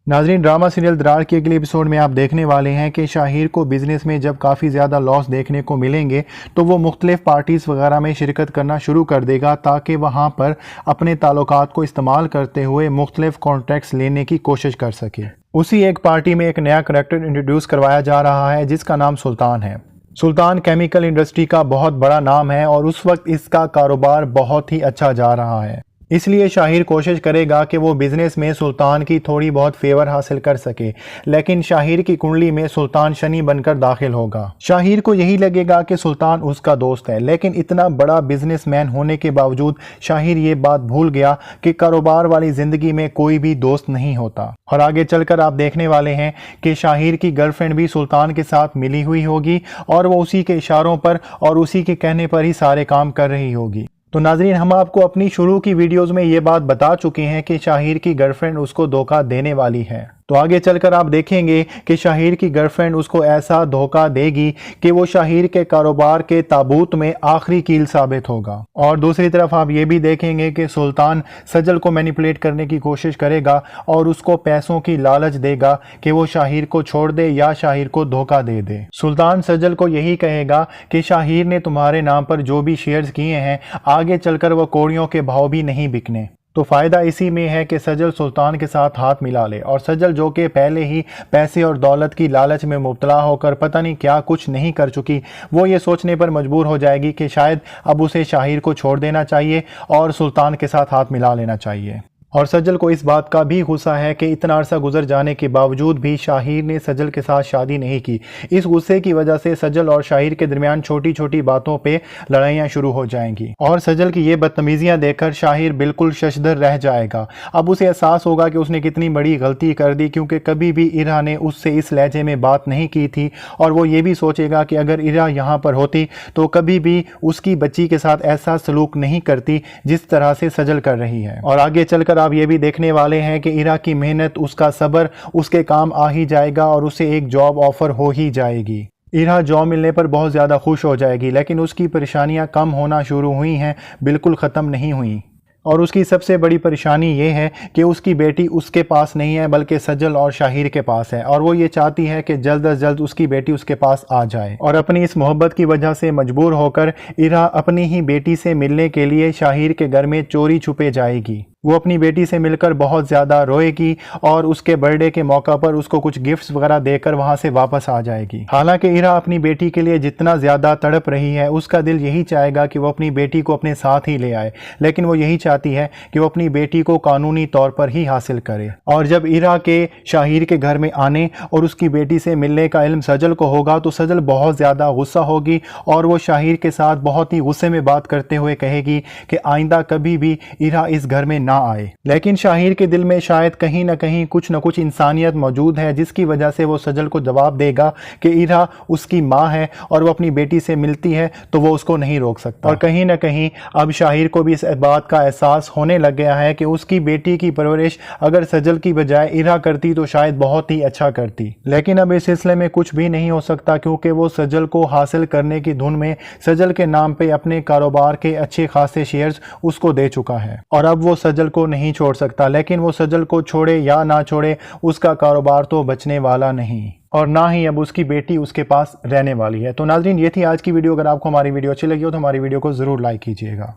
नाजरीन, drama serial दरार के अगले एपिसोड में आप देखने वाले हैं कि शाहिर को बिजनेस में जब काफ़ी ज़्यादा लॉस देखने को मिलेंगे तो वो मुख्तलिफ पार्टीज़ वगैरह में शिरकत करना शुरू कर देगा ताकि वहाँ पर अपने ताल्लुकात को इस्तेमाल करते हुए मुख्तलिफ कॉन्ट्रैक्ट्स लेने की कोशिश कर सके। उसी एक पार्टी में एक नया करैक्टर इंट्रोड्यूस करवाया जा रहा है जिसका नाम सुल्तान है। सुल्तान केमिकल इंडस्ट्री का बहुत बड़ा नाम है और उस वक्त इसका कारोबार बहुत ही अच्छा जा रहा है, इसलिए शाहिर कोशिश करेगा कि वो बिज़नेस में सुल्तान की थोड़ी बहुत फेवर हासिल कर सके। लेकिन शाहिर की कुंडली में सुल्तान शनि बनकर दाखिल होगा। शाहिर को यही लगेगा कि सुल्तान उसका दोस्त है, लेकिन इतना बड़ा बिजनेसमैन होने के बावजूद शाहिर ये बात भूल गया कि कारोबार वाली ज़िंदगी में कोई भी दोस्त नहीं होता। और आगे चलकर आप देखने वाले हैं कि शाहिर की गर्लफ्रेंड भी सुल्तान के साथ मिली हुई होगी और वो उसी के इशारों पर और उसी के कहने पर ही सारे काम कर रही होगी। तो नाजरीन, हम आपको अपनी शुरू की वीडियोस में ये बात बता चुके हैं कि शाहिर की गर्लफ्रेंड उसको धोखा देने वाली है। तो आगे चलकर आप देखेंगे कि शाहिर की गर्लफ्रेंड उसको ऐसा धोखा देगी कि वो शाहिर के कारोबार के ताबूत में आखिरी कील साबित होगा। और दूसरी तरफ आप ये भी देखेंगे कि सुल्तान सजल को मैनिपुलेट करने की कोशिश करेगा और उसको पैसों की लालच देगा कि वो शाहिर को छोड़ दे या शाहिर को धोखा दे दे। सुल्तान सजल को यही कहेगा कि शाहिर ने तुम्हारे नाम पर जो भी शेयर्स किए हैं आगे चलकर वो कौड़ियों के भाव भी नहीं बिकने। तो फ़ायदा इसी में है कि सजल सुल्तान के साथ हाथ मिला ले और सजल जो कि पहले ही पैसे और दौलत की लालच में मुब्तला होकर पता नहीं क्या कुछ नहीं कर चुकी, वो ये सोचने पर मजबूर हो जाएगी कि शायद अब उसे शाहिर को छोड़ देना चाहिए और सुल्तान के साथ हाथ मिला लेना चाहिए। और सजल को इस बात का भी गुस्सा है कि इतना अरसा गुजर जाने के बावजूद भी शाहिर ने सजल के साथ शादी नहीं की। इस गुस्से की वजह से सजल और शाहिर के दरमियान छोटी छोटी बातों पे लड़ाइयाँ शुरू हो जाएंगी और सजल की ये बदतमीजियाँ देखकर शाहिर बिल्कुल शशदर रह जाएगा। अब उसे एहसास होगा कि उसने कितनी बड़ी गलती कर दी, क्योंकि कभी भी इरा ने उससे इस लहजे में बात नहीं की थी। और वो ये भी सोचेगा कि अगर इरा यहाँ पर होती तो कभी भी उसकी बच्ची के साथ ऐसा सलूक नहीं करती जिस तरह से सजल कर रही है। और आगे चलकर आप ये भी देखने वाले हैं कि इरा की मेहनत, उसका सब्र उसके काम आ ही जाएगा और उसे एक जॉब ऑफर हो ही जाएगी। इरा जॉब मिलने पर बहुत ज़्यादा खुश हो जाएगी, लेकिन उसकी परेशानियां कम होना शुरू हुई हैं, बिल्कुल ख़त्म नहीं हुई। और उसकी सबसे बड़ी परेशानी ये है कि उसकी बेटी उसके पास नहीं है बल्कि सजल और शाहिर के पास है, और वो ये चाहती है कि जल्द अज जल्द उसकी बेटी उसके पास आ जाए। और अपनी इस मोहब्बत की वजह से मजबूर होकर इरा अपनी ही बेटी से मिलने के लिए शाहिर के घर में चोरी छुपे जाएगी। वो अपनी बेटी से मिलकर बहुत ज़्यादा रोएगी और उसके बर्थडे के मौका पर उसको कुछ गिफ्ट्स वगैरह देकर वहाँ से वापस आ जाएगी। हालांकि इरा अपनी बेटी के लिए जितना ज़्यादा तड़प रही है, उसका दिल यही चाहेगा कि वो अपनी बेटी को अपने साथ ही ले आए, लेकिन वो यही चाहती है कि वो अपनी बेटी को कानूनी तौर पर ही हासिल करे। और जब इरा के शाहिर के घर में आने और उसकी बेटी से मिलने का इल्म सजल को होगा तो सजल बहुत ज़्यादा गुस्सा होगी और वो शाहिर के साथ बहुत ही गुस्से में बात करते हुए कहेगी कि आइंदा कभी भी इरा इस घर में ना आए। लेकिन शाहिर के दिल में शायद कहीं ना कहीं कुछ न कुछ इंसानियत मौजूद है, जिसकी वजह से वो सजल को जवाब देगा कि इरा उसकी माँ है और वो अपनी बेटी से मिलती है तो वो उसको नहीं रोक सकता। और कहीं ना कहीं अब शाहिर को भी इस बात का एहसास होने लग गया है कि उसकी बेटी की परवरिश अगर सजल की बजाय इरा करती तो शायद बहुत ही अच्छा करती। लेकिन अब इस सिलसिले में कुछ भी नहीं हो सकता, क्योंकि वो सजल को हासिल करने की धुन में सजल के नाम पे अपने कारोबार के अच्छे खासे शेयर्स उसको दे चुका है और अब वो सजल को नहीं छोड़ सकता। लेकिन वो सजल को छोड़े या ना छोड़े, उसका कारोबार तो बचने वाला नहीं और ना ही अब उसकी बेटी उसके पास रहने वाली है। तो नाज़रीन, ये थी आज की वीडियो। अगर आपको हमारी वीडियो अच्छी लगी हो तो हमारी वीडियो को ज़रूर लाइक कीजिएगा।